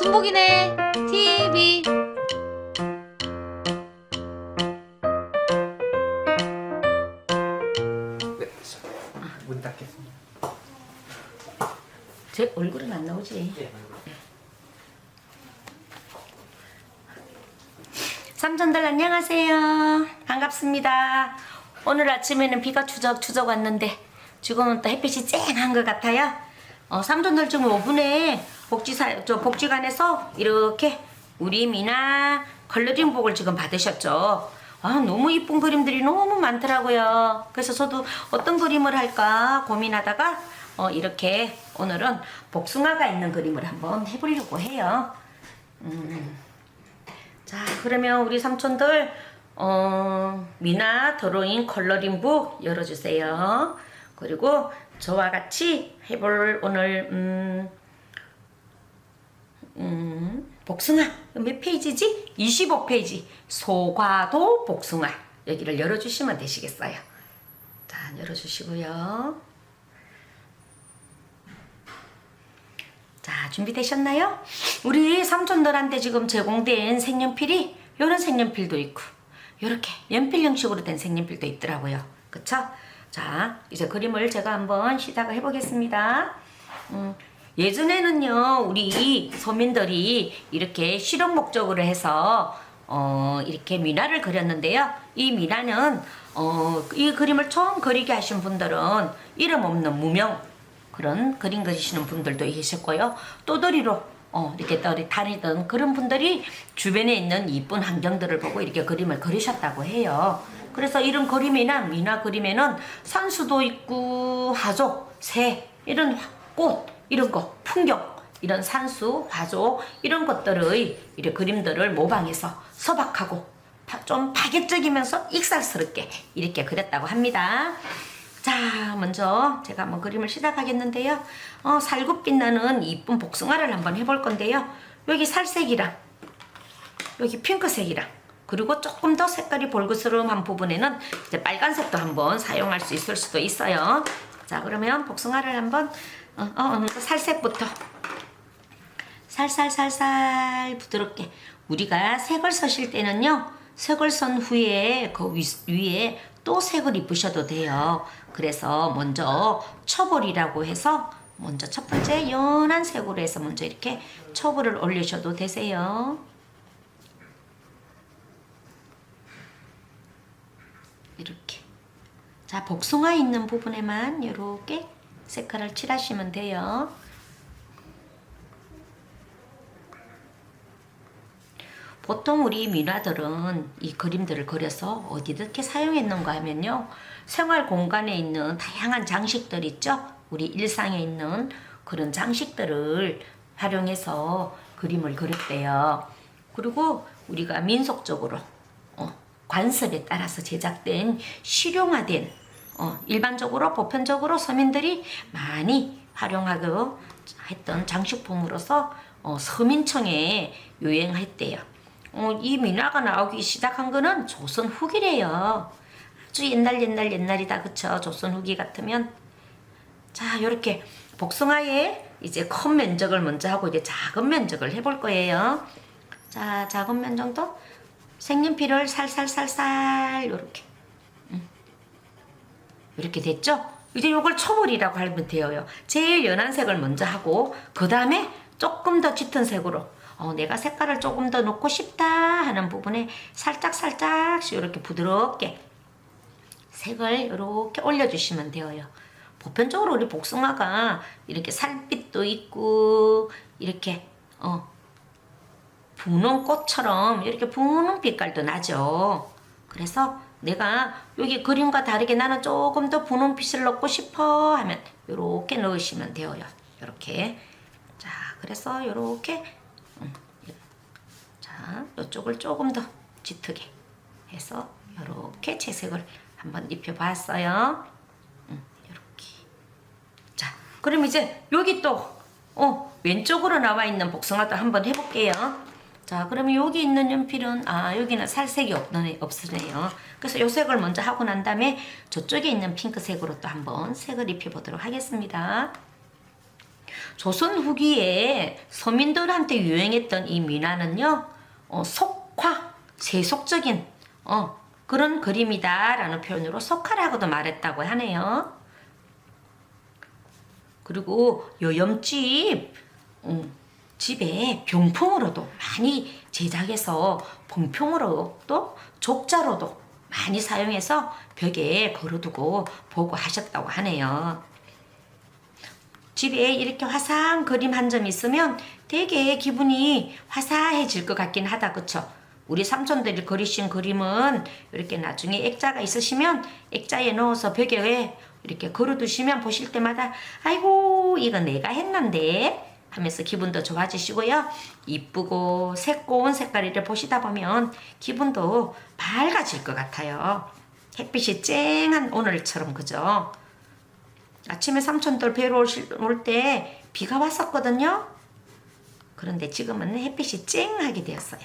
순복이네 TV. 네, 문 닫겠습니다. 제 얼굴은 안 나오지? 네. 삼촌들 안녕하세요. 반갑습니다. 오늘 아침에는 비가 추적추적 왔는데 지금은 또 햇빛이 쨍한 것 같아요. 삼촌들 지금 5분에 복지관에서 이렇게 우리 미나 컬러링북을 지금 받으셨죠. 너무 이쁜 그림들이 너무 많더라고요. 그래서 저도 어떤 그림을 할까 고민하다가 이렇게 오늘은 복숭아가 있는 그림을 한번 해보려고 해요. 자, 그러면 우리 삼촌들 미나 드로잉 컬러링북 열어주세요. 그리고 저와 같이 해볼 오늘 복숭아 몇 페이지지? 25페이지 소과도 복숭아 여기를 열어주시면 되시겠어요. 자, 열어주시고요. 자, 준비되셨나요? 우리 삼촌들한테 지금 제공된 색연필이 이런 색연필도 있고 이렇게 연필 형식으로 된 색연필도 있더라고요. 그쵸? 자, 이제 그림을 제가 한번 시작을 해보겠습니다. 예전에는요 우리 서민들이 이렇게 실용 목적으로 해서 이렇게 미나를 그렸는데요. 이 미나는 이 그림을 처음 그리게 하신 분들은 이름 없는 무명 그런 그림 그리시는 분들도 계셨고요. 또다리로 이렇게 다니던 그런 분들이 주변에 있는 이쁜 환경들을 보고 이렇게 그림을 그리셨다고 해요. 그래서 이런 그림이나 미나 그림에는 산수도 있고 화조, 새, 이런 꽃, 이런 거, 풍경, 이런 산수, 화조 이런 것들의 이런 그림들을 모방해서 소박하고 좀 파격적이면서 익살스럽게 이렇게 그렸다고 합니다. 자, 먼저 제가 한번 그림을 시작하겠는데요. 살구 빛나는 이쁜 복숭아를 한번 해볼 건데요. 여기 살색이랑 여기 핑크색이랑 그리고 조금 더 색깔이 볼그스름한 부분에는 이제 빨간색도 한번 사용할 수 있을 수도 있어요. 자, 그러면 복숭아를 한번 살색부터 살살 부드럽게 우리가 색을 서실 때는요. 색을 선 후에 그 위에 또 색을 입으셔도 돼요. 그래서 먼저 첩볼이라고 해서 먼저 첫 번째 연한 색으로 해서 먼저 이렇게 첩볼을 올리셔도 되세요. 이렇게. 자, 복숭아 있는 부분에만 이렇게 색깔을 칠하시면 돼요. 보통 우리 미나들은 이 그림들을 그려서 어디 이렇게 사용했는가 하면요. 생활 공간에 있는 다양한 장식들 있죠. 우리 일상에 있는 그런 장식들을 활용해서 그림을 그렸대요. 그리고 우리가 민속적으로 관습에 따라서 제작된 실용화된 일반적으로 보편적으로 서민들이 많이 활용하고 했던 장식품으로서 서민청에 유행했대요. 이 미나가 나오기 시작한 거는 조선 후기래요. 아주 옛날이다. 그쵸? 조선 후기 같으면. 자, 이렇게 복숭아에 이제 큰 면적을 먼저 하고 이제 작은 면적을 해볼 거예요. 자, 작은 면 정도 색연필을 살살 이렇게 이렇게 됐죠? 이제 요걸 초볼이라고 하면 돼요. 제일 연한 색을 먼저 하고 그 다음에 조금 더 짙은 색으로 내가 색깔을 조금 더 넣고 싶다 하는 부분에 살짝 이렇게 부드럽게 색을 이렇게 올려주시면 돼요. 보편적으로 우리 복숭아가 이렇게 살빛도 있고 이렇게 분홍 꽃처럼 이렇게 분홍 빛깔도 나죠. 그래서 내가 여기 그림과 다르게 나는 조금 더 분홍빛을 넣고 싶어 하면 이렇게 넣으시면 돼요. 이렇게. 자, 그래서 이렇게 자, 이쪽을 조금 더 짙게 해서 이렇게 채색을 한번 입혀봤어요. 이렇게. 자, 그럼 이제 여기 또 왼쪽으로 나와 있는 복숭아도 한번 해볼게요. 자, 그러면 여기 있는 연필은 여기는 살색이 없으네요. 그래서 이 색을 먼저 하고 난 다음에 저쪽에 있는 핑크색으로 또 한번 색을 입혀보도록 하겠습니다. 조선 후기에 서민들한테 유행했던 이 미나는요, 속화, 세속적인 그런 그림이다라는 표현으로 속화라고도 말했다고 하네요. 그리고 요 염집 집에 병풍으로도 많이 제작해서 본평으로 또 족자로도 많이 사용해서 벽에 걸어두고 보고 하셨다고 하네요. 집에 이렇게 화사한 그림 한 점 있으면 되게 기분이 화사해질 것 같긴 하다, 그쵸? 우리 삼촌들이 그리신 그림은 이렇게 나중에 액자가 있으시면 액자에 넣어서 벽에 이렇게 걸어두시면 보실 때마다 아이고 이거 내가 했는데 하면서 기분도 좋아지시고요. 이쁘고 색고운 색깔을 보시다 보면 기분도 밝아질 것 같아요. 햇빛이 쨍한 오늘처럼, 그죠? 아침에 삼촌들 뵈러 올 때 비가 왔었거든요. 그런데 지금은 햇빛이 쨍하게 되었어요.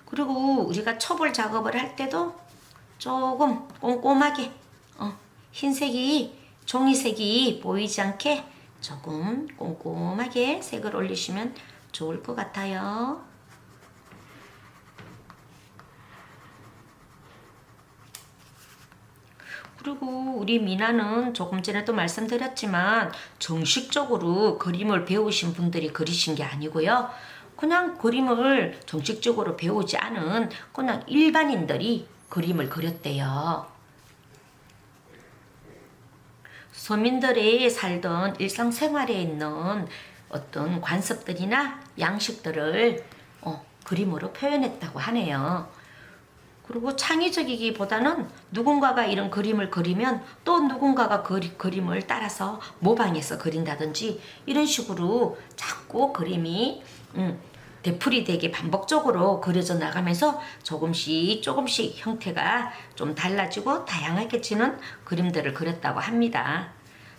그리고 우리가 첩을 작업을 할 때도 조금 꼼꼼하게 흰색이 종이색이 보이지 않게 조금 꼼꼼하게 색을 올리시면 좋을 것 같아요. 그리고 우리 미나는 조금 전에도 말씀드렸지만 정식적으로 그림을 배우신 분들이 그리신 게 아니고요. 그냥 그림을 정식적으로 배우지 않은 그냥 일반인들이 그림을 그렸대요. 서민들이 살던 일상생활에 있는 어떤 관습들이나 양식들을 그림으로 표현했다고 하네요. 그리고 창의적이기보다는 누군가가 이런 그림을 그리면 또 누군가가 그림을 따라서 모방해서 그린다든지 이런 식으로 자꾸 그림이 되풀이되게 반복적으로 그려져 나가면서 조금씩 형태가 좀 달라지고 다양하게지는 그림들을 그렸다고 합니다.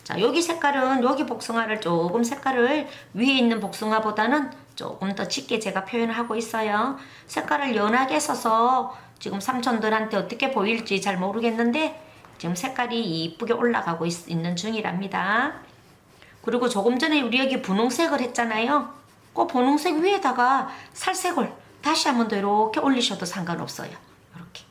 자, 여기 색깔은 여기 복숭아를 조금 색깔을 위에 있는 복숭아보다는 조금 더 짙게 제가 표현을 하고 있어요. 색깔을 연하게 써서 지금 삼촌들한테 어떻게 보일지 잘 모르겠는데 지금 색깔이 이쁘게 올라가고 있는 중이랍니다. 그리고 조금 전에 우리 여기 분홍색을 했잖아요. 그 분홍색 위에다가 살색을 다시 한 번 더 이렇게 올리셔도 상관없어요. 이렇게.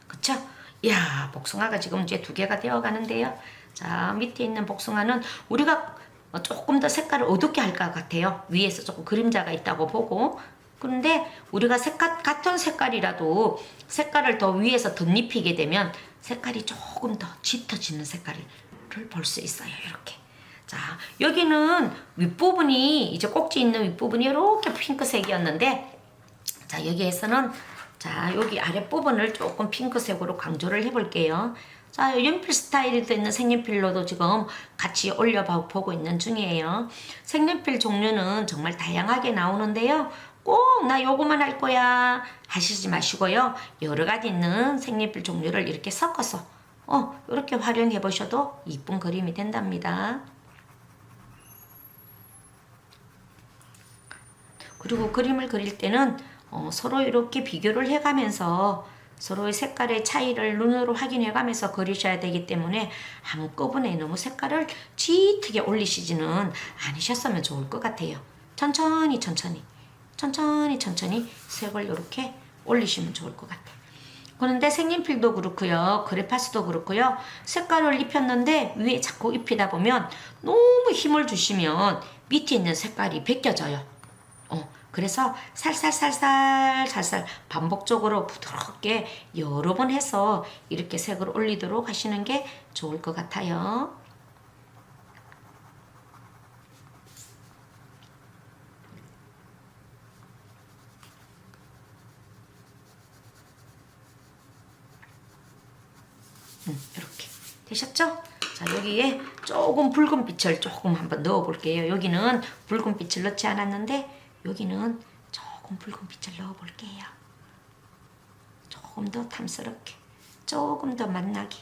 그쵸? 이야, 복숭아가 지금 이제 2개가 되어 가는데요. 자, 밑에 있는 복숭아는 우리가 조금 더 색깔을 어둡게 할 것 같아요. 위에서 조금 그림자가 있다고 보고. 그런데 우리가 같은 색깔이라도 색깔을 더 위에서 덧입히게 되면 색깔이 조금 더 짙어지는 색깔을 볼 수 있어요. 이렇게. 자, 여기는 윗부분이 이제 꼭지 있는 윗부분이 이렇게 핑크색이었는데 자, 여기에서는 자, 여기 아랫부분을 조금 핑크색으로 강조를 해볼게요. 자, 연필 스타일이 되는 색연필로도 지금 같이 올려보고 있는 중이에요. 색연필 종류는 정말 다양하게 나오는데요. 꼭 나 요거만 할 거야 하시지 마시고요. 여러 가지 있는 색연필 종류를 이렇게 섞어서 이렇게 활용해 보셔도 이쁜 그림이 된답니다. 그리고 그림을 그릴 때는 서로 이렇게 비교를 해가면서 서로의 색깔의 차이를 눈으로 확인해가면서 그리셔야 되기 때문에 한꺼번에 너무 색깔을 짙게 올리시지는 않으셨으면 좋을 것 같아요. 천천히 색을 이렇게 올리시면 좋을 것 같아요. 그런데 색연필도 그렇고요, 그래파스도 그렇고요, 색깔을 입혔는데 위에 자꾸 입히다 보면 너무 힘을 주시면 밑에 있는 색깔이 벗겨져요. 그래서 살살 반복적으로 부드럽게 여러 번 해서 이렇게 색을 올리도록 하시는 게 좋을 것 같아요. 이렇게 되셨죠? 자, 여기에 조금 붉은 빛을 조금 한번 넣어 볼게요. 여기는 붉은 빛을 넣지 않았는데 여기는 조금 붉은 빛을 넣어 볼게요. 조금 더 탐스럽게, 조금 더 맛나게.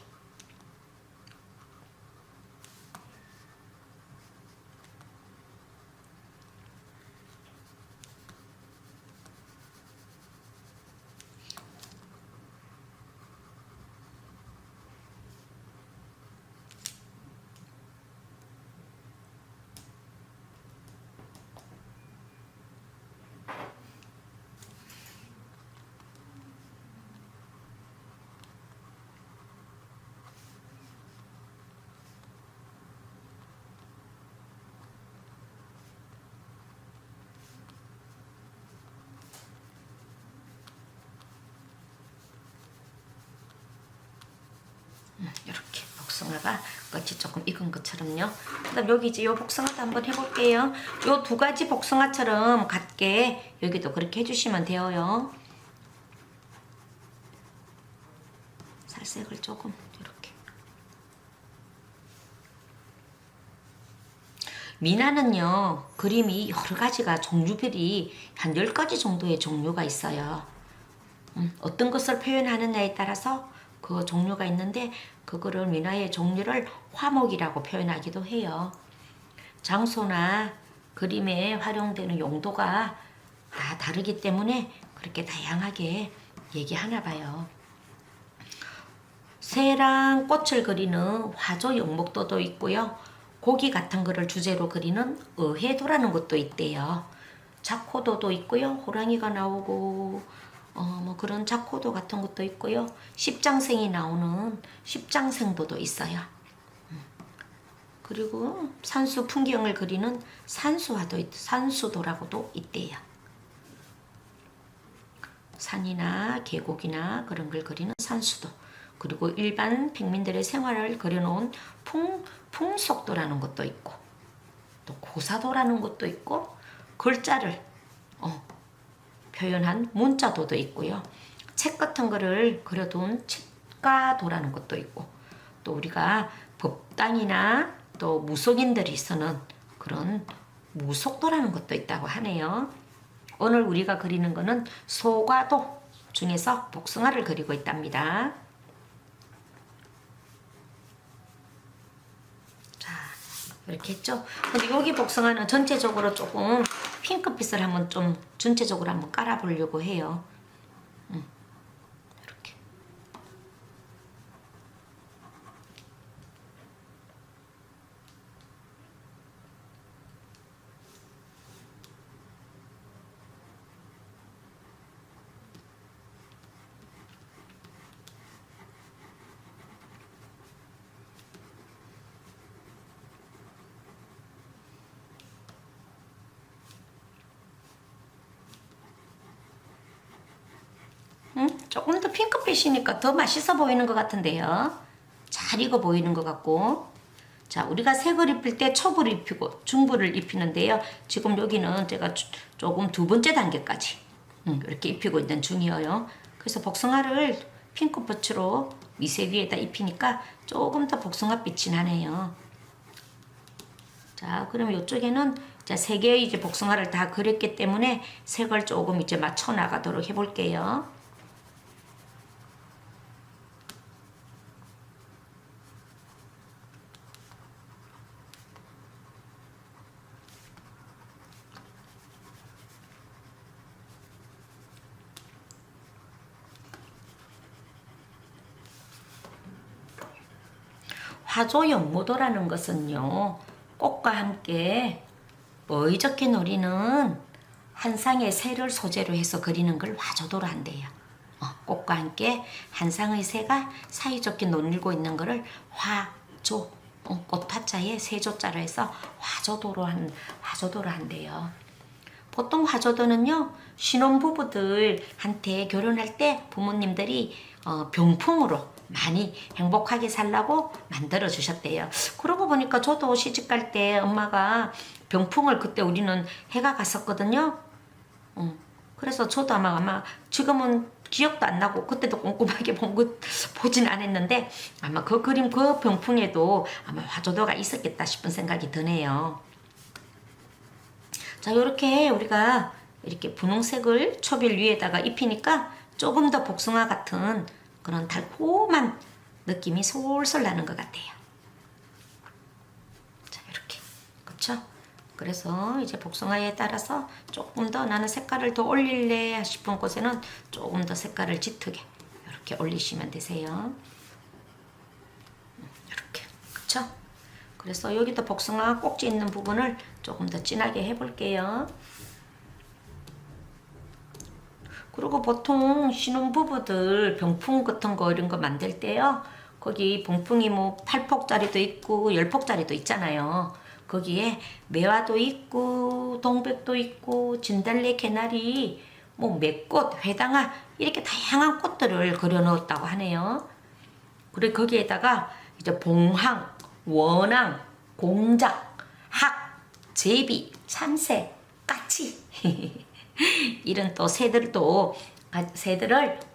이렇게 복숭아가 끝이 조금 익은 것처럼요. 그다음 여기 이제 요 복숭아도 한번 해볼게요. 요 두 가지 복숭아처럼 같게 여기도 그렇게 해주시면 돼요. 살색을 조금 이렇게. 미나는요 그림이 여러 가지가 종류별이 한 10가지 정도의 종류가 있어요. 어떤 것을 표현하느냐에 따라서 그 종류가 있는데 그거를 미나의 종류를 화목이라고 표현하기도 해요. 장소나 그림에 활용되는 용도가 다 다르기 때문에 그렇게 다양하게 얘기하나 봐요. 새랑 꽃을 그리는 화조 연목도도 있고요. 고기 같은 거를 주제로 그리는 어해도라는 것도 있대요. 자코도도 있고요. 호랑이가 나오고 뭐 그런 자코도 같은 것도 있고요. 십장생이 나오는 십장생도도 있어요. 그리고 산수 풍경을 그리는 산수도라고도 있대요. 산이나 계곡이나 그런 걸 그리는 산수도. 그리고 일반 평민들의 생활을 그려놓은 풍속도라는 것도 있고 또 고사도라는 것도 있고 글자를 표현한 문자도도 있고요. 책 같은 거를 그려둔 책가도라는 것도 있고 또 우리가 법당이나 또 무속인들이 쓰는 그런 무속도라는 것도 있다고 하네요. 오늘 우리가 그리는 거는 소과도 중에서 복숭아를 그리고 있답니다. 자, 이렇게 했죠. 근데 여기 복숭아는 전체적으로 조금 핑크빛을 한번 좀 전체적으로 한번 깔아보려고 해요. 이렇게. 조금 더 핑크빛이니까 더 맛있어 보이는 것 같은데요. 잘 익어 보이는 것 같고. 자, 우리가 색을 입힐 때 촉을 입히고 중부를 입히는데요. 지금 여기는 제가 조금 두 번째 단계까지 이렇게 입히고 있는 중이에요. 그래서 복숭아를 핑크빛으로 미세 위에다 입히니까 조금 더 복숭아빛이 나네요. 자, 그러면 이쪽에는 자, 3개의 이제 복숭아를 다 그렸기 때문에 색을 조금 이제 맞춰 나가도록 해볼게요. 화조연모도라는 것은요, 꽃과 함께 어이적게 노리는 한 쌍의 새를 소재로 해서 그리는 걸 화조도로 한대요. 꽃과 함께 한 쌍의 새가 사이좋게 놀고 있는 것을 화조, 꽃화자에 세조자로 해서 화조도로 한대요. 보통 화조도는요, 신혼부부들한테 결혼할 때 부모님들이 병풍으로 많이 행복하게 살라고 만들어 주셨대요. 그러고 보니까 저도 시집 갈 때 엄마가 병풍을 그때 우리는 해가 갔었거든요. 그래서 저도 아마 지금은 기억도 안 나고 그때도 꼼꼼하게 보진 않았는데 아마 그 그림 그 병풍에도 아마 화조도가 있었겠다 싶은 생각이 드네요. 자, 이렇게 우리가 이렇게 분홍색을 초빌 위에다가 입히니까 조금 더 복숭아 같은 그런 달콤한 느낌이 솔솔 나는 것 같아요. 자, 이렇게. 그쵸? 그래서 이제 복숭아에 따라서 조금 더 나는 색깔을 더 올릴래 싶은 곳에는 조금 더 색깔을 짙게 이렇게 올리시면 되세요. 이렇게. 그쵸? 그래서 여기도 복숭아 꼭지 있는 부분을 조금 더 진하게 해볼게요. 그리고 보통 신혼부부들 병풍 같은 거 이런 거 만들 때요. 거기 병풍이 뭐 8폭짜리도 있고 10폭짜리도 있잖아요. 거기에 매화도 있고 동백도 있고 진달래, 개나리, 뭐 맥꽃, 회당아 이렇게 다양한 꽃들을 그려 넣었다고 하네요. 그리고 거기에다가 이제 봉황, 원앙, 공작, 학, 제비, 참새, 까치 이런 또 새들을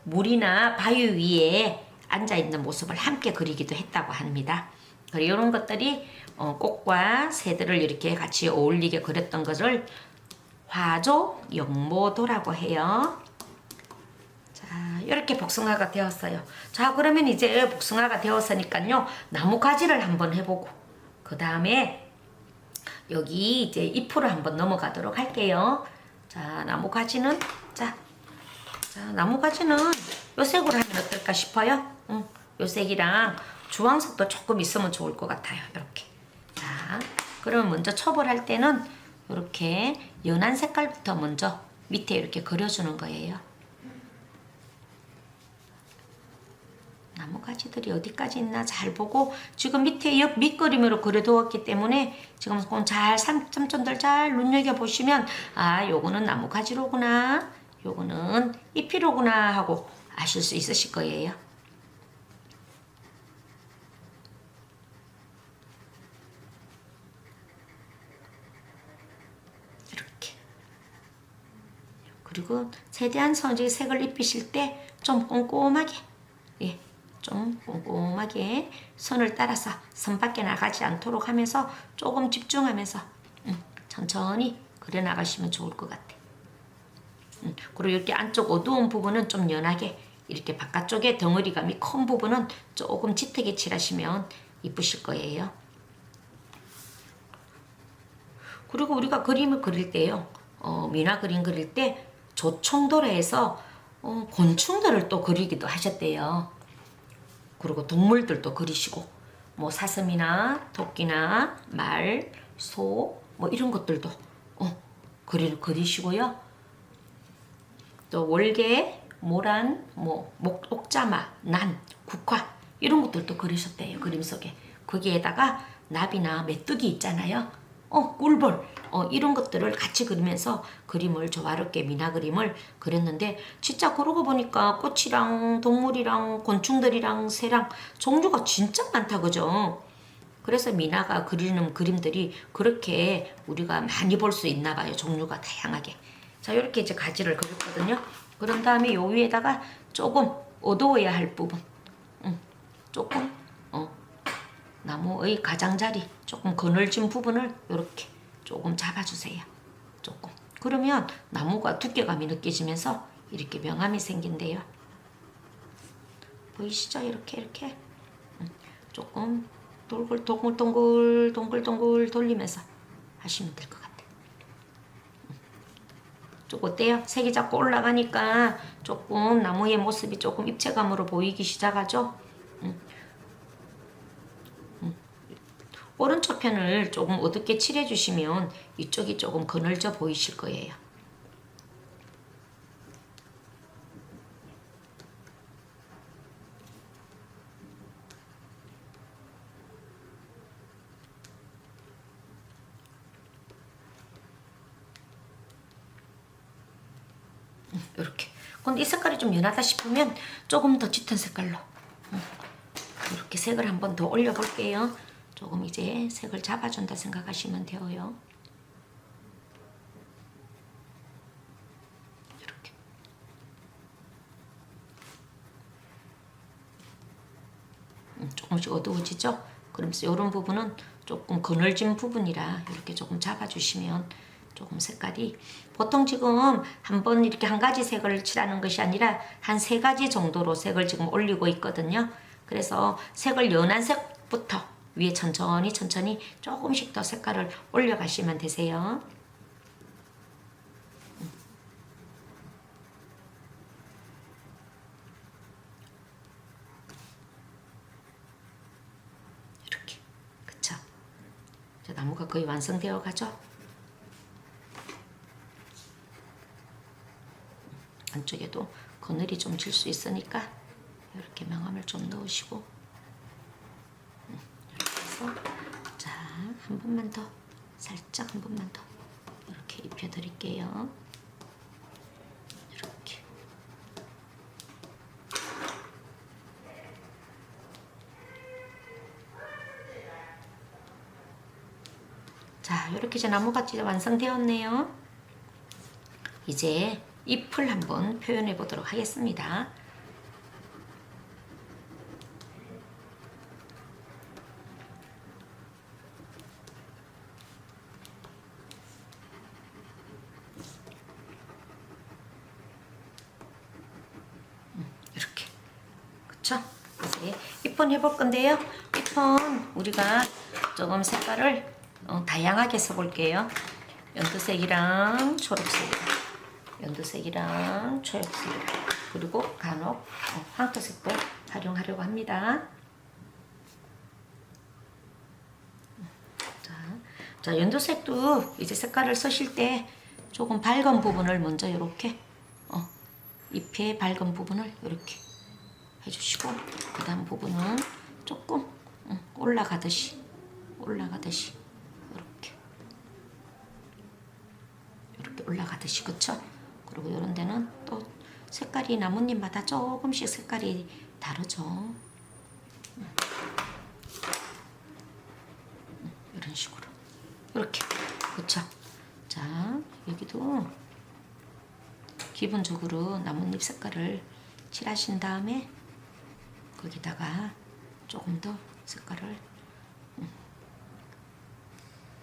물이나 바위 위에 앉아 있는 모습을 함께 그리기도 했다고 합니다. 그리고 이런 것들이 꽃과 새들을 이렇게 같이 어울리게 그렸던 것을 화조 영모도라고 해요. 자, 이렇게 복숭아가 되었어요. 자, 그러면 이제 복숭아가 되었으니까요, 나무 가지를 한번 해보고, 그 다음에 여기 이제 잎으로 한번 넘어가도록 할게요. 자, 나무 가지는 요 색으로 하면 어떨까 싶어요. 요 색이랑 주황색도 조금 있으면 좋을 것 같아요. 이렇게. 자, 그러면 먼저 첩을 할 때는 이렇게 연한 색깔부터 먼저 밑에 이렇게 그려주는 거예요. 나무가지들이 어디까지 있나 잘 보고, 지금 밑에 옆 밑그림으로 그려두었기 때문에 지금 잘 삼촌들 잘 눈여겨보시면, 아, 요거는 나무가지로구나, 요거는 잎이로구나 하고 아실 수 있으실 거예요. 이렇게. 그리고 최대한 색을 입히실 때 좀 꼼꼼하게, 좀 꼼꼼하게 선을 따라서 선 밖에 나가지 않도록 하면서 조금 집중하면서 천천히 그려나가시면 좋을 것 같아. 그리고 이렇게 안쪽 어두운 부분은 좀 연하게, 이렇게 바깥쪽에 덩어리감이 큰 부분은 조금 짙게 칠하시면 이쁘실 거예요. 그리고 우리가 그림을 그릴 때요, 미나 그림 그릴 때 조총도래에서 곤충들을 또 그리기도 하셨대요. 그리고 동물들도 그리시고, 뭐 사슴이나 토끼나 말, 소, 뭐 이런 것들도 그리시고요. 또 월개, 모란, 뭐 옥자마, 난, 국화 이런 것들도 그리셨대요. 그림 속에. 거기에다가 나비나 메뚜기 있잖아요. 꿀벌, 이런 것들을 같이 그리면서 그림을 조화롭게 미나 그림을 그렸는데, 진짜 그러고 보니까 꽃이랑 동물이랑 곤충들이랑 새랑 종류가 진짜 많다, 그죠? 그래서 미나가 그리는 그림들이 그렇게 우리가 많이 볼 수 있나 봐요. 종류가 다양하게. 자, 이렇게 이제 가지를 그렸거든요. 그런 다음에 요 위에다가 조금 어두워야 할 부분, 조금 나무의 가장자리 조금 그늘진 부분을 이렇게 조금 잡아주세요. 조금. 그러면 나무가 두께감이 느껴지면서 이렇게 명암이 생긴대요. 보이시죠? 이렇게 조금 동글 돌리면서 하시면 될 것 같아요. 좀 어때요? 색이 자꾸 올라가니까 조금 나무의 모습이 조금 입체감으로 보이기 시작하죠? 오른쪽 편을 조금 어둡게 칠해주시면 이쪽이 조금 그늘져 보이실 거예요. 이렇게. 근데 이 색깔이 좀 연하다 싶으면 조금 더 짙은 색깔로 이렇게 색을 한번 더 올려볼게요. 조금 이제 색을 잡아준다 생각하시면 돼요. 이렇게. 조금씩 어두워지죠? 그러면서 이런 부분은 조금 그늘진 부분이라 이렇게 조금 잡아주시면 조금 색깔이, 보통 지금 한번 이렇게 한 가지 색을 칠하는 것이 아니라 한 3가지 정도로 색을 지금 올리고 있거든요. 그래서 색을 연한 색부터 위에 천천히 조금씩 더 색깔을 올려가시면 되세요. 이렇게. 그쵸? 이제 나무가 거의 완성되어 가죠? 안쪽에도 그늘이 좀 질 수 있으니까 이렇게 명암을 좀 넣으시고, 이렇게 해서 자, 한 번만 더, 살짝 한 번만 더 이렇게 입혀드릴게요. 이렇게. 자, 이렇게 이제 나무가 완성되었네요. 이제 잎을 한번 표현해 보도록 하겠습니다. 이렇게. 그쵸? 이제 잎은 해볼 건데요. 잎은 우리가 조금 색깔을 다양하게 써볼게요. 연두색이랑 초록색이랑, 연두색이랑 초록색이랑, 그리고 간혹 황토색도 활용하려고 합니다. 자, 연두색도 이제 색깔을 쓰실 때 조금 밝은 부분을 먼저 이렇게 잎의 밝은 부분을 이렇게 해주시고, 그 다음 부분은 조금 올라가듯이 이렇게 올라가듯이, 그쵸? 그리고 이런 데는 또 색깔이 나뭇잎마다 조금씩 색깔이 다르죠. 이런 식으로 이렇게, 그쵸? 자, 여기도 기본적으로 나뭇잎 색깔을 칠하신 다음에 거기다가 조금 더 색깔을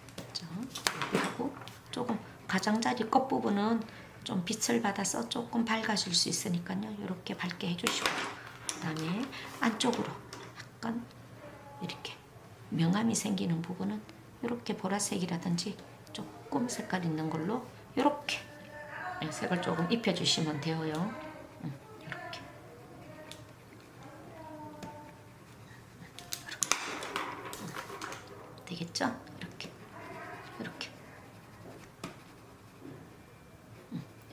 이렇게 하고, 조금 가장자리 끝부분은 좀 빛을 받아서 조금 밝아질 수 있으니까요, 이렇게 밝게 해주시고, 그 다음에 안쪽으로 약간 이렇게 명암이 생기는 부분은 이렇게 보라색이라든지 조금 색깔 있는 걸로 이렇게 색을 조금 입혀주시면 돼요. 이렇게. 되겠죠?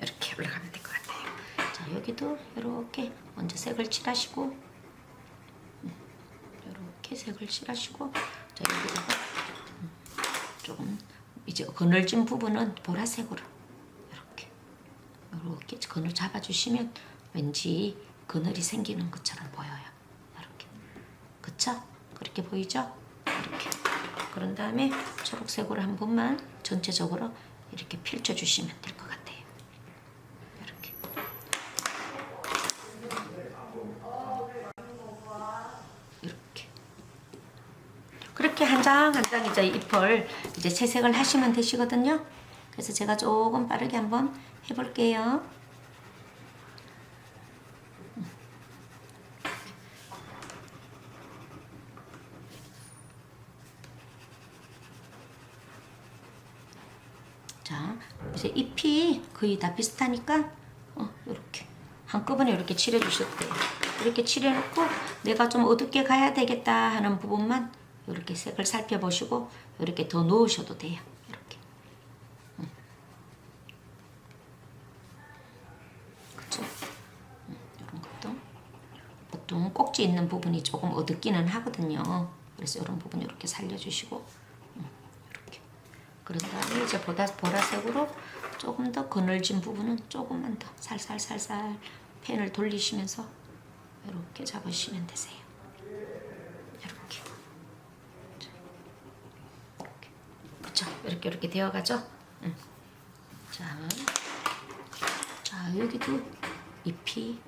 이렇게 올라가면 될 것 같아요. 자, 여기도 이렇게 먼저 색을 칠하시고, 이렇게 색을 칠하시고, 자, 여기다가 조금 이제 그늘진 부분은 보라색으로 이렇게 그늘 잡아주시면 왠지 그늘이 생기는 것처럼 보여요. 이렇게, 그쵸? 그렇게 보이죠? 이렇게. 그런 다음에 초록색으로 한 번만 전체적으로 이렇게 펼쳐주시면 될 것 같아요. 이렇게. 이렇게. 그렇게 한 장 한 장 이제 잎을 이제 채색을 하시면 되시거든요. 그래서 제가 조금 빠르게 한번 해볼게요. 자, 이제 잎이 거의 다 비슷하니까 이렇게 한꺼번에 이렇게 칠해주셔도 돼요. 이렇게 칠해놓고 내가 좀 어둡게 가야 되겠다 하는 부분만 이렇게 색을 살펴보시고 이렇게 더 넣으셔도 돼요. 이렇게. 그쵸? 이런 것도 보통 꼭지 있는 부분이 조금 어둡기는 하거든요. 그래서 이런 부분 이렇게 살려주시고, 이렇게. 그런 다음에 이제 보라색으로 조금 더 그늘진 부분은 조금만 더 살살 펜을 돌리시면서 이렇게 잡으시면 되세요. 이렇게. 그쵸? 이렇게 되어가죠? 자, 여기도 잎이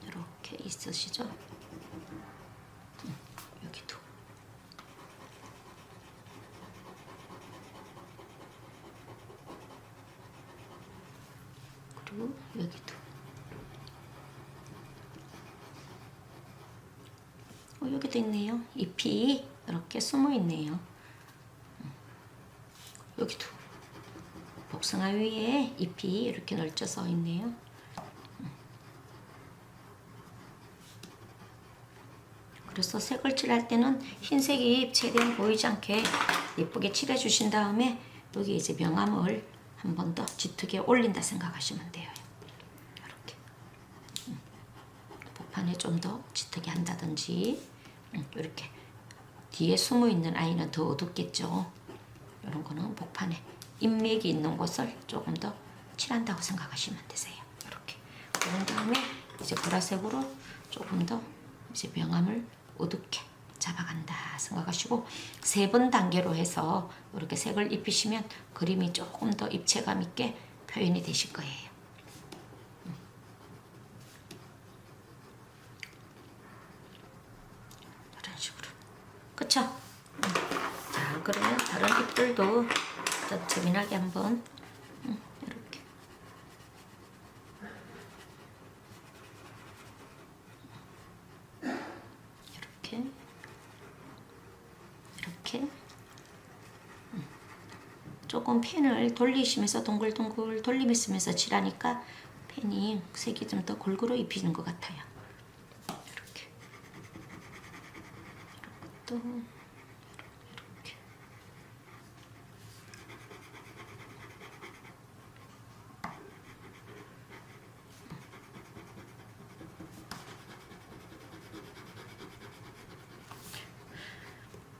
이렇게 있으시죠? 여기도. 그리고 여기도. 여기도 있네요. 잎이 이렇게 숨어 있네요. 여기도 복숭아 위에 잎이 이렇게 널쳐서 있네요. 그래서 색을 칠할 때는 흰색이 최대한 보이지 않게 예쁘게 칠해 주신 다음에 여기 이제 명암을 한 번 더 짙게 올린다 생각하시면 돼요. 이렇게 복판에 좀 더 짙게 한다든지, 이렇게 뒤에 숨어 있는 아이는 더 어둡겠죠. 이런 거는 복판에 인맥이 있는 곳을 조금 더 칠한다고 생각하시면 되세요. 이렇게. 그런 다음에 이제 보라색으로 조금 더 이제 명암을 어둡게 잡아간다 생각하시고 3번 단계로 해서 이렇게 색을 입히시면 그림이 조금 더 입체감 있게 표현이 되실 거예요. 이런 식으로. 그쵸? 자, 그러면 다른 잎들도 더 재미나게 한번 이렇게. 이렇게. 이렇게. 조금 펜을 돌리시면서 동글동글 돌리면서 칠하니까 펜이 색이 좀 더 골고루 입히는 것 같아요. 이렇게. 또 이렇게.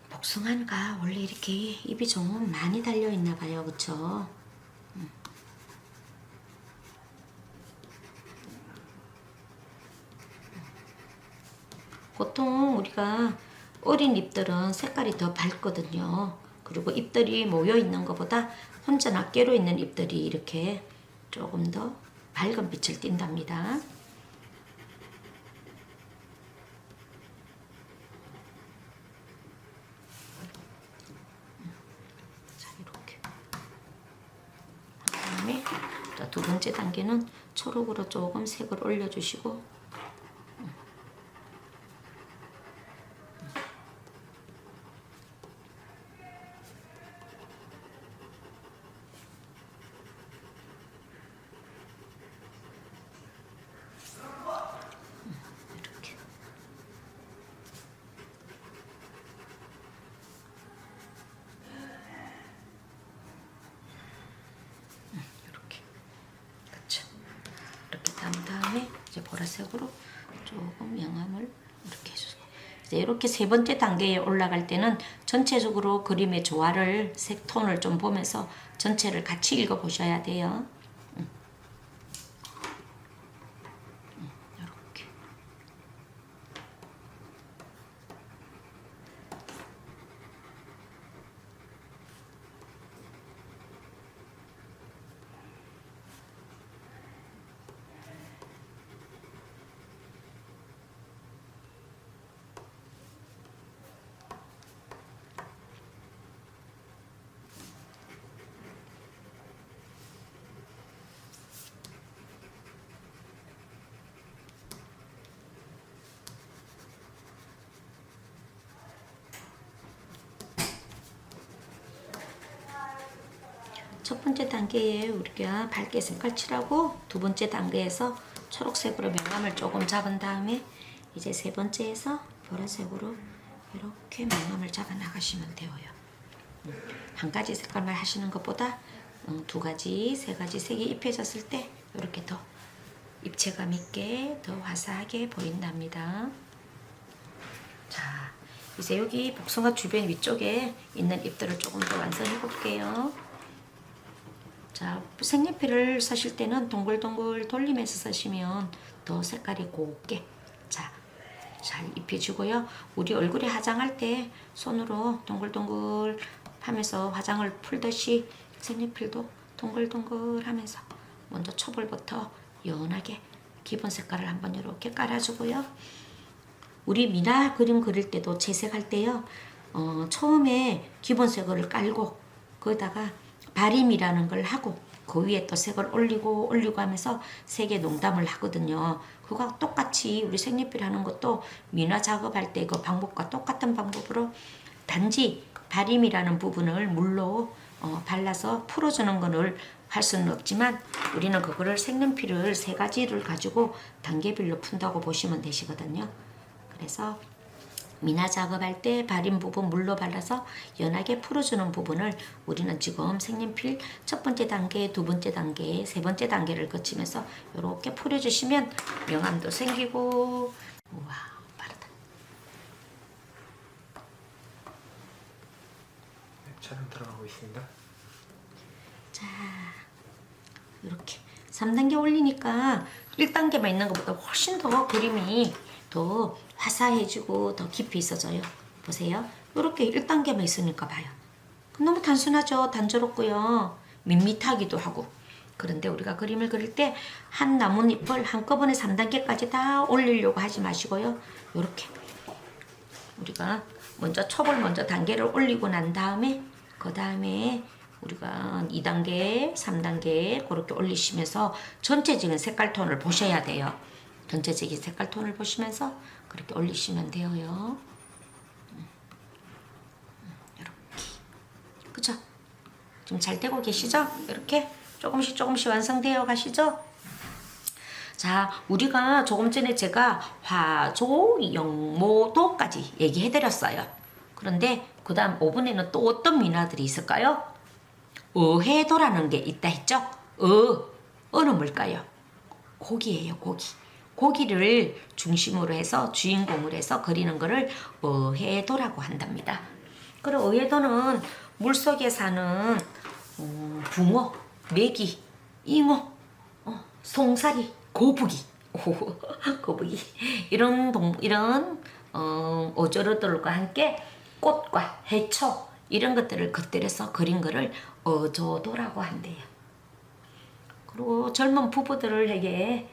복숭아가 원래 이렇게 잎이 좀 많이 달려 있나 봐요. 그쵸? 보통 우리가 어린 잎들은 색깔이 더 밝거든요. 그리고 잎들이 모여 있는 것보다 혼자 낱개로 있는 잎들이 이렇게 조금 더 밝은 빛을 띈답니다. 자, 이렇게. 그다음에 두 번째 단계는 초록으로 조금 색을 올려주시고 이렇게. 이렇게. 그쵸? 이렇게 단 다음에 이제 보라색으로 조금 영감을 이렇게 해주세요. 이제 이렇게 3번째 단계에 올라갈 때는 전체적으로 그림의 조화를 색톤을 좀 보면서 전체를 같이 읽어 보셔야 돼요. 이렇게. 첫 번째 단계에 우리가 밝게 색깔 칠하고 두 번째 단계에서 초록색으로 명암을 조금 잡은 다음에 이제 세 번째에서 보라색으로 이렇게 명암을 잡아 나가시면 되어요. 한 가지 색깔만 하시는 것보다 2가지, 3가지 색이 입혀졌을 때 이렇게 더 입체감 있게 더 화사하게 보인답니다. 자, 이제 여기 복숭아 주변 위쪽에 있는 잎들을 조금 더 완성해 볼게요. 자, 색연필을 쓰실 때는 동글동글 돌리면서 쓰시면 더 색깔이 곱게 잘 입혀주고요. 우리 얼굴에 화장할 때 손으로 동글동글 하면서 화장을 풀듯이 색연필도 동글동글 하면서 먼저 초벌부터 연하게 기본 색깔을 한번 이렇게 깔아주고요. 우리 미나 그림 그릴 때도 채색할 때요. 처음에 기본 색을 깔고 거기다가 발임이라는 걸 하고 그 위에 또 색을 올리고 하면서 색의 농담을 하거든요. 그거 똑같이 우리 색연필 하는 것도 미나 작업할 때 그 방법과 똑같은 방법으로 단지 발임이라는 부분을 물로 발라서 풀어주는 거를 할 수는 없지만 우리는 그거를 색연필을 3가지를 가지고 단계별로 푼다고 보시면 되시거든요. 그래서 미나 작업할 때 발림 부분 물로 발라서 연하게 풀어주는 부분을 우리는 지금 색연필 첫 번째 단계, 두 번째 단계, 세 번째 단계를 거치면서 이렇게 풀어주시면 명암도 생기고. 우와, 빠르다. 네, 촬영 들어가고 있습니다. 자, 이렇게 3단계 올리니까 1단계만 있는 것보다 훨씬 더 그림이 더 화사해지고 더 깊이 있어져요. 보세요. 이렇게 1단계만 있으니까 봐요. 너무 단순하죠. 단조롭고요. 밋밋하기도 하고. 그런데 우리가 그림을 그릴 때 한 나뭇잎을 한꺼번에 3단계까지 다 올리려고 하지 마시고요. 이렇게 우리가 먼저 첩을 먼저 단계를 올리고 난 다음에 그 다음에 우리가 2단계, 3단계 그렇게 올리시면서 전체적인 색깔 톤을 보셔야 돼요. 전체적인 색깔 톤을 보시면서 그렇게 올리시면 돼요. 이렇게. 그죠? 좀 잘 되고 계시죠? 이렇게 조금씩 완성되어 가시죠? 자, 우리가 조금 전에 제가 화조, 영모도까지 얘기해 드렸어요. 그런데 그 다음 5분에는 또 어떤 민화들이 있을까요? 어해도라는 게 있다 했죠? 어는 뭘까요? 고기예요, 고기. 고기를 중심으로 해서 주인공으로 해서 그리는 거를 어해도라고 한답니다. 그리고 어해도는 물속에 사는 붕어, 메기, 잉어, 송사리, 거북이, 거북이 이런 어조류들과 함께 꽃과 해초 이런 것들을 겉들여서 그린 거를 어조도라고 한대요. 그리고 젊은 부부들에게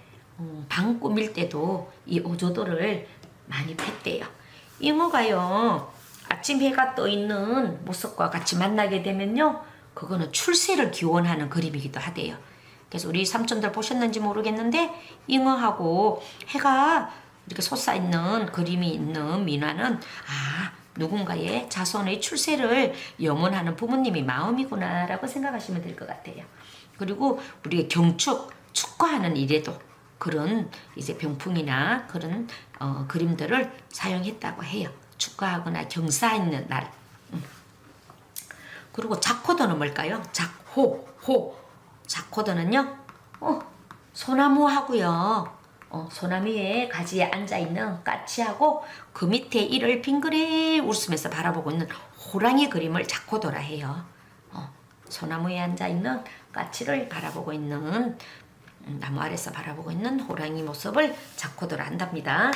방 꾸밀 때도 이 어조도를 많이 폈대요. 잉어가요 아침 해가 떠 있는 모습과 같이 만나게 되면요 그거는 출세를 기원하는 그림이기도 하대요. 그래서 우리 삼촌들 보셨는지 모르겠는데 잉어하고 해가 이렇게 솟아있는 그림이 있는 민화는 누군가의 자손의 출세를 염원하는 부모님의 마음이구나 라고 생각하시면 될 것 같아요. 그리고 우리가 경축, 축구하는 일에도 그런 이제 병풍이나 그런 그림들을 사용했다고 해요. 축구하거나 경사있는 날. 그리고 작호도는 뭘까요? 작호도는요, 소나무하고요, 소나무에 가지에 앉아있는 까치하고 그 밑에 이를 빙그레 웃으면서 바라보고 있는 호랑이 그림을 작호도라 해요. 소나무에 앉아있는 까치를 바라보고 있는 나무 아래서 바라보고 있는 호랑이 모습을 작호도라 한답니다.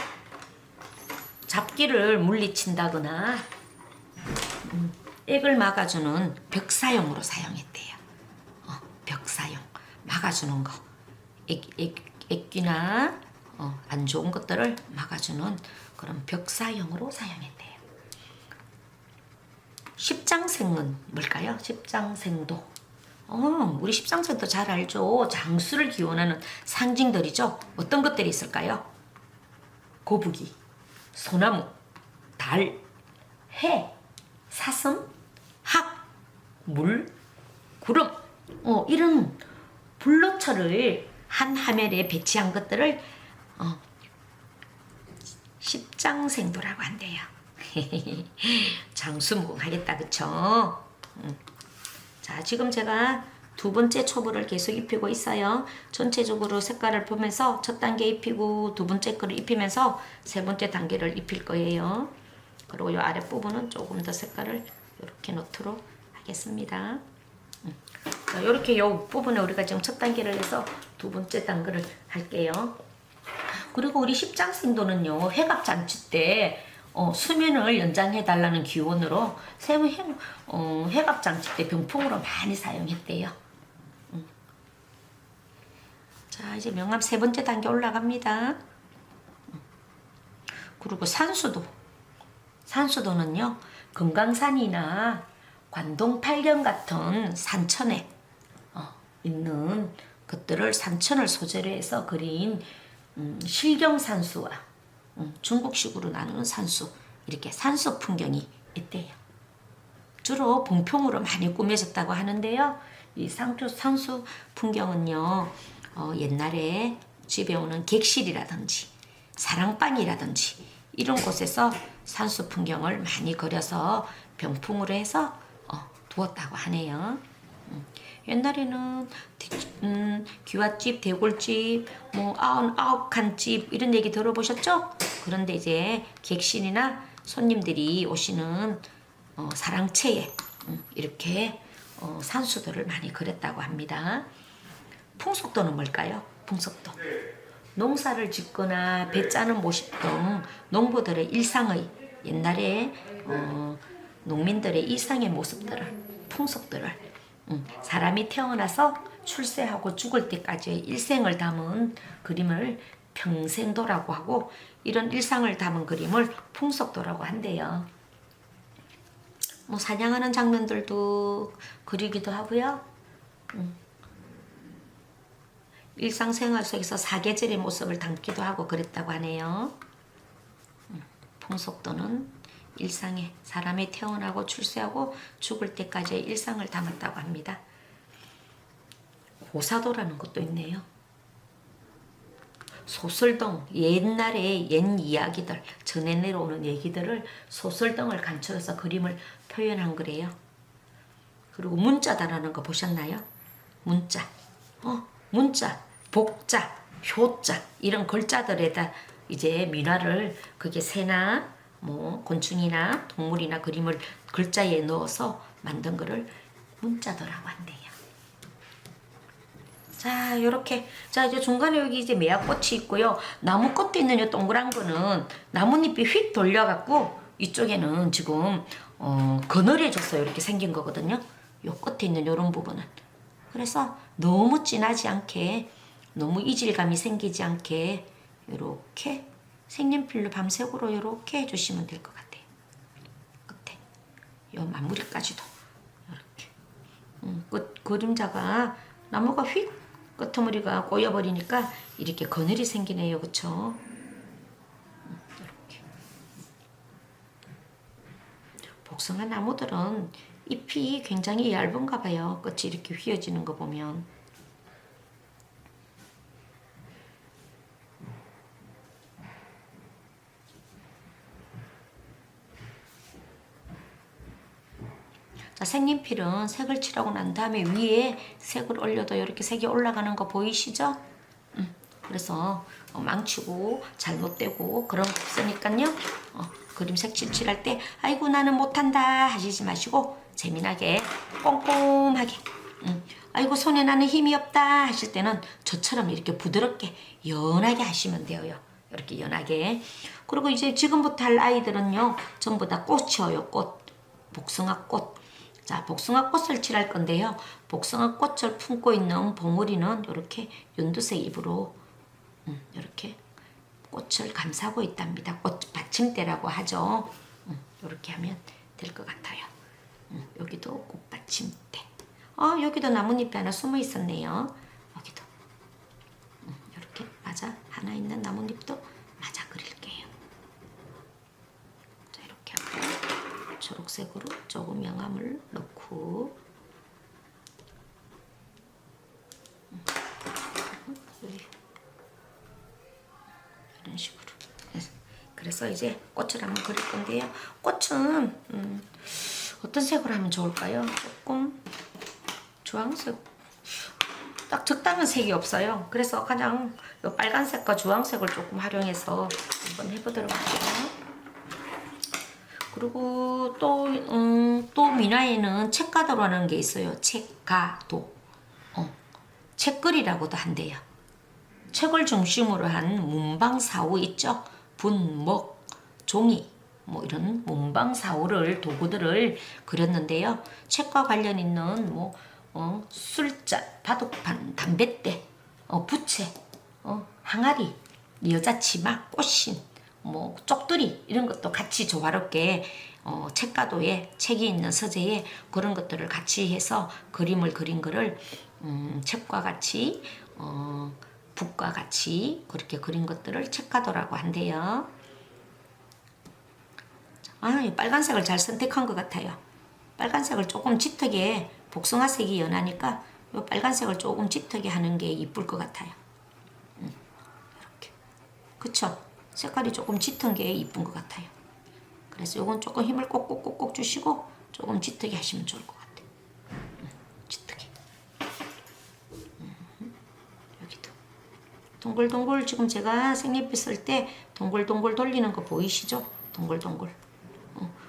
잡기를 물리친다거나 액을 막아주는 벽사용으로 사용했대요. 벽사용 막아주는 거 액기나 안 좋은 것들을 막아주는 그런 벽사용으로 사용했대요. 십장생은 뭘까요? 십장생도 우리 십장생도 잘 알죠. 장수를 기원하는 상징들이죠. 어떤 것들이 있을까요? 거북이, 소나무, 달, 해, 사슴, 학, 물, 구름 이런 블루처를 한 화면에 배치한 것들을 십장생도라고 한대요. 장수무궁하겠다 그쵸? 자, 지금 제가 두 번째 초보를 계속 입히고 있어요. 전체적으로 색깔을 보면서 첫 단계 입히고 두 번째 거를 입히면서 세 번째 단계를 입힐 거예요. 그리고 이 아랫부분은 조금 더 색깔을 이렇게 넣도록 하겠습니다. 자, 이렇게 이 부분에 우리가 지금 첫 단계를 해서 두 번째 단계를 할게요. 그리고 우리 십장생도는요, 회갑잔치 때 수면을 연장해 달라는 기원으로 회갑잔치 때 병풍으로 많이 사용했대요. 자, 이제 명암 세 번째 단계 올라갑니다. 그리고 산수도는요, 금강산이나 관동 팔경 같은 산천에 있는 것들을 산천을 소재로 해서 그린 실경산수와 중국식으로 나누는 산수 이렇게 산수 풍경이 있대요. 주로 봉평으로 많이 꾸며졌다고 하는데요. 이 산수 풍경은요 옛날에 집에 오는 객실이라든지 사랑방이라든지 이런 곳에서 산수 풍경을 많이 그려서 병풍으로 해서 두었다고 하네요. 옛날에는 귀갓집, 대골집, 뭐 99칸집 이런 얘기 들어보셨죠? 그런데 이제 객실이나 손님들이 오시는 사랑채에 이렇게 산수도를 많이 그렸다고 합니다. 풍속도는 뭘까요? 풍속도. 농사를 짓거나 배 짜는 모습 등 농부들의 일상의 옛날에 농민들의 일상의 모습들을, 풍속들을, 사람이 태어나서 출세하고 죽을 때까지의 일생을 담은 그림을 평생도라고 하고, 이런 일상을 담은 그림을 풍속도라고 한대요. 뭐 사냥하는 장면들도 그리기도 하고요. 일상생활 속에서 사계절의 모습을 담기도 하고 그랬다고 하네요. 풍속도는 일상에 사람이 태어나고 출세하고 죽을 때까지의 일상을 담았다고 합니다. 고사도라는 것도 있네요. 소설등, 옛날의 옛 이야기들, 전해 내려오는 얘기들을 소설등을 간추려서 그림을 표현한 거래요. 그리고 문자다라는 거 보셨나요? 문자, 문자, 복자, 효자, 이런 글자들에다 이제 민화를, 그게 새나 뭐 곤충이나 동물이나 그림을 글자에 넣어서 만든 거를 문자도라고 한대요. 자, 요렇게. 자, 이제 중간에 여기 이제 매화꽃이 있고요. 나무 꽃도 있는 요 동그란 거는 나뭇잎이 휙 돌려갖고 이쪽에는 지금 그늘해졌어요. 이렇게 생긴 거거든요. 요 끝에 있는 요런 부분은. 그래서 너무 진하지 않게, 너무 이질감이 생기지 않게 요렇게 색연필로 밤색으로 요렇게 해주시면 될 것 같아요. 끝에 요 마무리까지도 이렇게. 그림자가 나무가 휙 끄트머리가 꼬여버리니까 이렇게 그늘이 생기네요. 그쵸? 이렇게. 복숭아 나무들은 잎이 굉장히 얇은가 봐요. 끝이 이렇게 휘어지는 거 보면. 자, 색연필은 색을 칠하고 난 다음에 위에 색을 올려도 이렇게 색이 올라가는 거 보이시죠? 그래서 망치고 잘못되고 그런 거 없으니까요. 그림 색칠 칠할 때 아이고 나는 못한다 하시지 마시고 재미나게 꼼꼼하게, 아이고 손에 나는 힘이 없다 하실 때는 저처럼 이렇게 부드럽게 연하게 하시면 돼요. 이렇게 연하게. 그리고 이제 지금부터 할 아이들은요, 전부 다 꽃이에요. 꽃. 복숭아꽃. 자, 복숭아꽃을 칠할 건데요. 복숭아꽃을 품고 있는 봉우리는 이렇게 연두색 잎으로 이렇게 꽃을 감싸고 있답니다. 꽃 받침대라고 하죠. 이렇게 하면 될 것 같아요. 여기도 꽃 받침대. 여기도 나뭇잎이 하나 숨어 있었네요. 여기도 이렇게 맞아 하나 있는 나뭇잎도 맞아 그릴게요. 자, 이렇게 하고 초록색으로 조금 영암을 넣고 이런 식으로. 그래서 이제 꽃을 한번 그릴 건데요. 꽃은 어떤 색으로 하면 좋을까요? 조금 주황색, 딱 적당한 색이 없어요. 그래서 그냥 이 빨간색과 주황색을 조금 활용해서 한번 해보도록 할게요. 그리고 또 민화에는 책가도라는 게 있어요. 책가도. 책글이라고도 한대요. 책을 중심으로 한 문방사우 있죠. 분목, 종이, 뭐 이런 문방사우를 도구들을 그렸는데요. 책과 관련 있는 뭐 술잔, 바둑판, 담뱃대, 부채, 항아리, 여자 치마, 꽃신, 뭐 쪽두리 이런 것도 같이 조화롭게 책가도에 책이 있는 서재에 그런 것들을 같이 해서 그림을 그린 거를 책과 같이 붓과 같이 그렇게 그린 것들을 책가도라고 한대요. 이 빨간색을 잘 선택한 것 같아요. 빨간색을 조금 짙게, 복숭아색이 연하니까 이 빨간색을 조금 짙게 하는 게 이쁠 것 같아요. 이렇게. 그쵸? 색깔이 조금 짙은 게 이쁜 것 같아요. 그래서 요건 조금 힘을 꼭꼭꼭꼭 주시고 조금 짙게 하시면 좋을 것 같아요. 짙게. 여기도. 동글동글 지금 제가 색연필 쓸 때 동글동글 돌리는 거 보이시죠? 동글동글.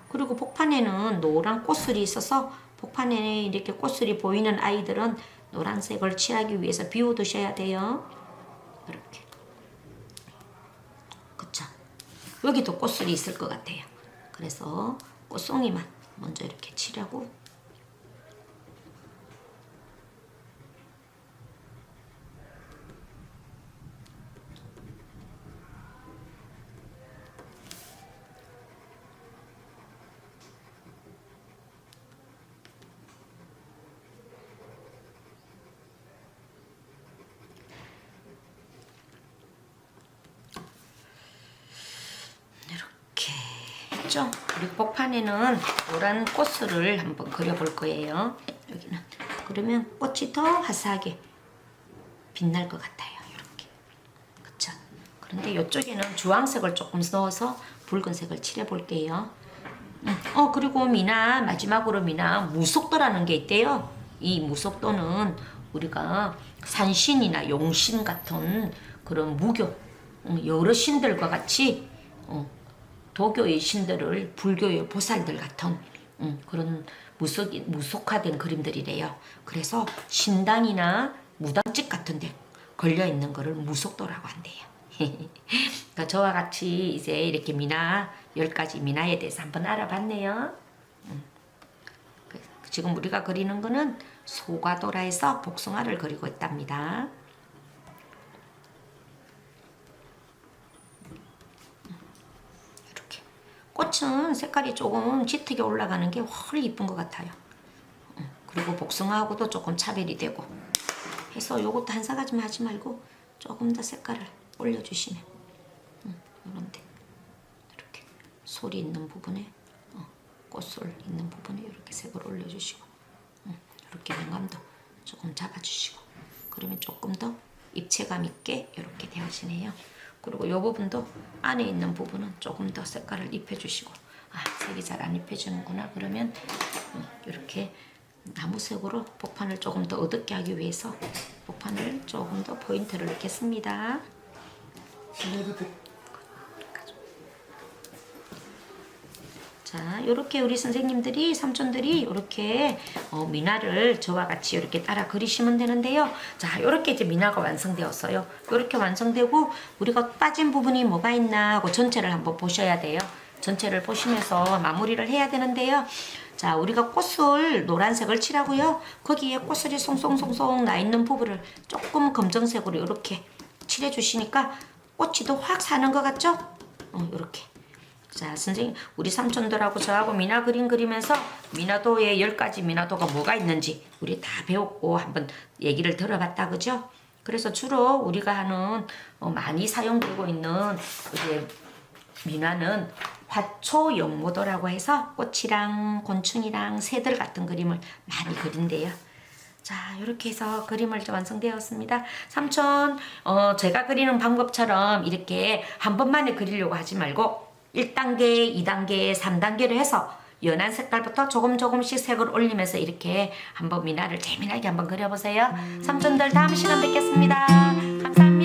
그리고 복판에는 노란 꽃술이 있어서 복판에 이렇게 꽃술이 보이는 아이들은 노란색을 칠하기 위해서 비워두셔야 돼요. 이렇게. 그쵸? 여기도 꽃술이 있을 것 같아요. 그래서 꽃송이만 먼저 이렇게 칠하고 이렇게 했죠. 그리고 복판에는 노란 꽃을 한번 그려볼 거예요. 여기는 그러면 꽃이 더 화사하게 빛날 것 같아요. 이렇게 그쵸? 그런데 이쪽에는 주황색을 조금 넣어서 붉은색을 칠해볼게요. 그리고 미나 마지막으로 미나 무속도라는 게 있대요. 이 무속도는 우리가 산신이나 용신 같은 그런 무교 여러 신들과 같이 도교의 신들을 불교의 보살들 같은 그런 무속화된 그림들이래요. 그래서 신당이나 무당집 같은 데 걸려있는 거를 무속도라고 한대요. 그러니까 저와 같이 이제 이렇게 미나 10가지 미나에 대해서 한번 알아봤네요. 지금 우리가 그리는 거는 소과도라에서 복숭아를 그리고 있답니다. 이렇게 꽃은 색깔이 조금 짙게 올라가는 게 훨 이쁜 것 같아요. 그리고 복숭아하고도 조금 차별이 되고 해서 요것도 한 사가지만 하지 말고 조금 더 색깔을 올려주시면 이런데 이렇게 솔이 있는 부분에 꽃솔 있는 부분에 이렇게 색을 올려주시고 이렇게 명감도 조금 잡아주시고 그러면 조금 더 입체감 있게 이렇게 되어지네요. 그리고 이 부분도 안에 있는 부분은 조금 더 색깔을 입혀주시고 색이 잘 안 입혀지는구나 그러면 이렇게 나무색으로 복판을 조금 더 어둡게 하기 위해서 복판을 조금 더 포인트를 넣겠습니다. 자, 이렇게 우리 선생님들이 삼촌들이 이렇게 미나를 저와 같이 이렇게 따라 그리시면 되는데요. 자, 이렇게 이제 미나가 완성되었어요. 이렇게 완성되고 우리가 빠진 부분이 뭐가 있나 하고 전체를 한번 보셔야 돼요. 전체를 보시면서 마무리를 해야 되는데요. 자, 우리가 꽃을 노란색을 칠하고요. 거기에 꽃술이 송송송송 나 있는 부분을 조금 검정색으로 이렇게 칠해 주시니까 꽃이 더 확 사는 것 같죠? 이렇게. 자, 선생님, 우리 삼촌들하고 저하고 미나 그림 그리면서 미나도에 10가지 미나도가 뭐가 있는지 우리 다 배웠고 한번 얘기를 들어봤다, 그죠? 그래서 주로 우리가 하는 많이 사용되고 있는 이제 미나는 화초연모도라고 해서 꽃이랑 곤충이랑 새들 같은 그림을 많이 그린대요. 자, 이렇게 해서 그림을 완성되었습니다. 삼촌, 제가 그리는 방법처럼 이렇게 한 번만에 그리려고 하지 말고 1단계, 2단계, 3단계로 해서 연한 색깔부터 조금씩 색을 올리면서 이렇게 한번 미나를 재미나게 한번 그려보세요. 삼촌들 다음 시간 뵙겠습니다. 감사합니다.